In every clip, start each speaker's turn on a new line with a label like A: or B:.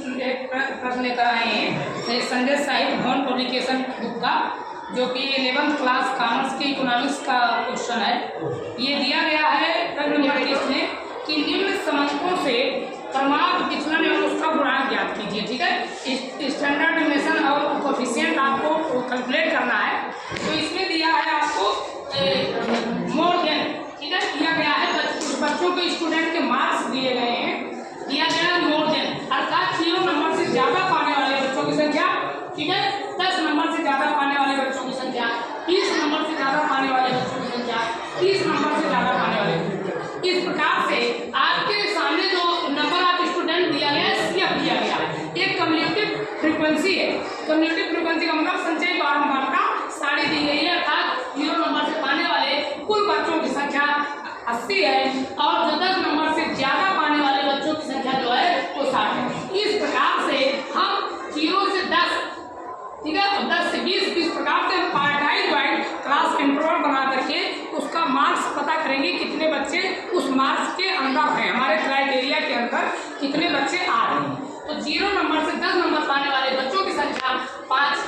A: एक प्रश्न लेकर आए हैं संजय साहित्य भवन पब्लिकेशन बुक का, जो कि 11th क्लास कॉमर्स के इकोनॉमिक्स का क्वेश्चन है। ये दिया गया है प्रश्न नंबर 21 में कि निम्न समंकों से क्रमांक विचलन एवं उसका गुणांक ज्ञात कीजिए। ठीक है, स्टैंडर्ड डिविएशन और कोएफिशिएंट आपको कैलकुलेट करना है। तो इसमें दिया है आपको मोर देन, ठीक है, दिया गया है बच्चों के स्टूडेंट के मार्क्स दिए गए हैं, दिया गया है मोर देन अर्थात 0 नंबर से ज़्यादा पाने वाले बच्चों की संख्या, ठीक है, 10 नंबर से ज़्यादा पाने वाले बच्चों की संख्या, 30 नंबर से ज़्यादा पाने वाले बच्चों की संख्या, 30 नंबर से ज़्यादा पाने वाले। इस प्रकार से आपके सामने जो नंबर ऑफ स्टूडेंट दिया गया है सीएफ दिया गया है, एक कम्युलेटिव फ्रीक्वेंसी है। कम्युलेटिव फ्रीक्वेंसी का मतलब संचयी बारंबारता सारी दी गई है, अर्थात 0 नंबर से पाने वाले कुल बच्चों की संख्या 80 है और जो 10 नंबर से ज़्यादा पाने वाले बच्चों की संख्या जो है वो 60 है। इस प्रकार से हम 0 से 10, ठीक है, और 10 से 20, इस प्रकार से हम पार्टाइज वाइज क्लास इंटरवल बना करके उसका मार्क्स पता करेंगे कितने बच्चे उस मार्क्स के अंदर हैं, हमारे क्राइटेरिया के अंदर कितने बच्चे आ रहे हैं। तो 0 नंबर से 10 नंबर पाने वाले बच्चों की संख्या 5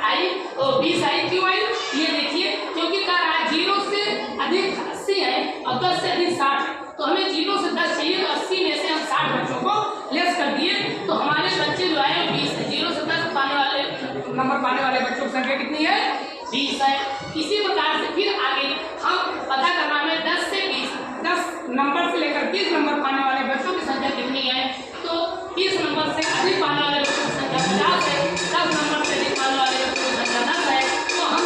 A: आई और 20 आई। क्यों आई? ये देखिए, क्योंकि कह रहा है 0 से अधिक 80 है और 10 से अधिक 60 है, तो हमें 0 से 10 चाहिए, तो 80 में से हम 60 बच्चों को लेस कर दिए, तो हमारे बच्चे जो है 20 है। 0 से 10 पाने वाले नंबर पाने वाले बच्चों की संख्या कितनी है? 20 है। इसी प्रकार से फिर आगे हम पता करना है 10 से 20, 10 नंबर से लेकर 20 नंबर पाने वाले बच्चों की संख्या कितनी है? तो 30 नंबर से अधिक पाने वाले बच्चों की संख्या 50 है, 10 नंबर से अधिक पाने वाले बच्चों की संख्या 10 है। तो हम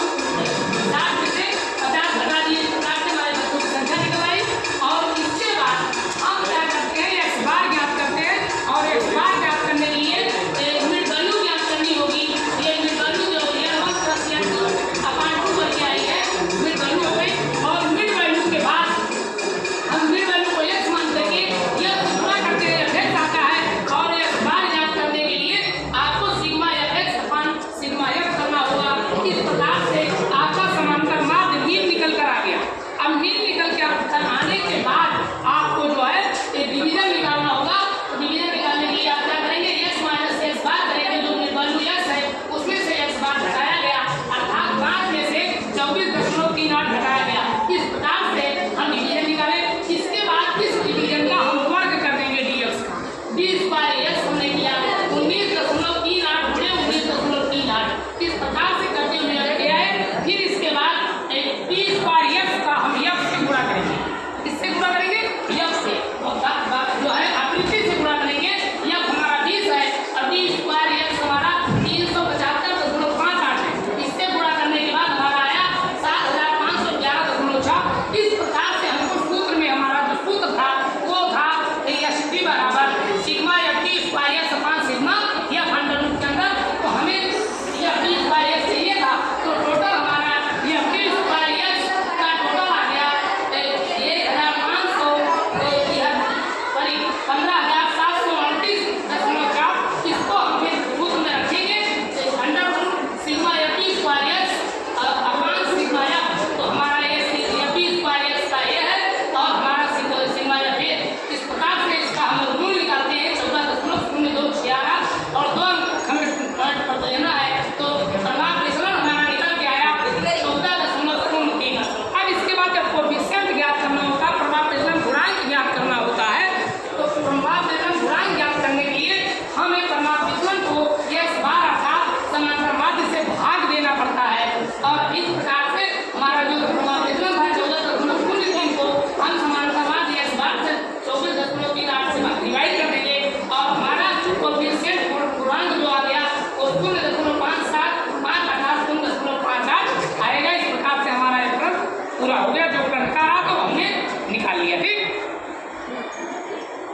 A: 60 में से 50 घटा दिए, 50 से हमारे बच्चों की संख्या निकल आई। और इसके बाद हम क्या करते हैं, एक्स बार ज्ञात करते हैं और एक्स बार ज्ञात करने के लिए मिड वैल्यू ज्ञात करनी होगी। ये मिड वैल्यू जो है 1 + n/2 करके आई है मिड वैल्यू पे, और मिड वैल्यू के बाद हम मिड वैल्यू को x मान करके यह गुणा करके f आता है, और एक्स बार ज्ञात करने के लिए आपको सिग्मा f सिग्मा f करना होगा। इस प्रकार से आपका समांतर माध्य मीन निकल कर आ गया। अब मीन निकल कर आने के बाद आपको जो है डिवीजन निकालना होगा। डिवीजन निकालने के लिए आप क्या करेंगे, x - x बार करेंगे, जो मिड वैल्यू x है उसमें से x बार घटाया गया, अर्थात 5 में से 24.38 घटाया गया। इस प्रकार से हम डिवीजन निकालें। इसके बाद इस डिवीजन का हम वर्ग कर देंगे dx का। d² हमने किया 19.38 गुणे 19.38। इस प्रकार से करते हुए रखे आए। फिर इसके बाद d² का हम f से गुणा करेंगे। इससे गुणा करेंगे f से, और जो है आवृत्ति से गुणा करेंगे। f हमारा 20 है और d² हमारा 375.58 है। इससे गुणा करने के बाद हमारा आया 7511.6। इस प्रकार से हमको सूत्र में हमारा जो सूत्र था वो था ST बराबर सिग्मा FT² समान सिग्मा f अंडर के अंदर। तो हमें FT² चाहिए था, तो टोटल हमारा FT² का टोटल आ गया 15,729.4। इसको हम फिर सूत्र में रखेंगे अंडर सिग्मा FT² अपान सिग्मा f। तो हमारा ये FT² का ये है और हमारा सिग्मा f है। इस प्रकार से इसका हम मूल निकालते हैं 14.0266 और 2 अंक पर देना है, तो प्रभाव विचलन हमारा निकल के आया 14.03। अब इसके बाद जब कोएफिशिएंट ज्ञात करना होता है, प्रभाव विचलन गुणांक ज्ञात करना होता है, तो प्रभाव विचलन गुणांक ज्ञात करने के लिए हमें प्रभाव विचलन को x बार अर्थात समांतर माध्य से भाग देना पड़ता है। और इस प्रकार से हमारा जो प्रभाव विचलन है 14.03 को हम समांतर माध्य x बार से 24.38 से डिवाइड कर देंगे और हमारा कोएफिशिएंट गुणांक जो आ गया वो 0.57 0.58 आएगा। इस प्रकार से हमारा ये प्रश्न पूरा हो गया। जो प्रश्न का तो हमने निकाल लिया। ठीक।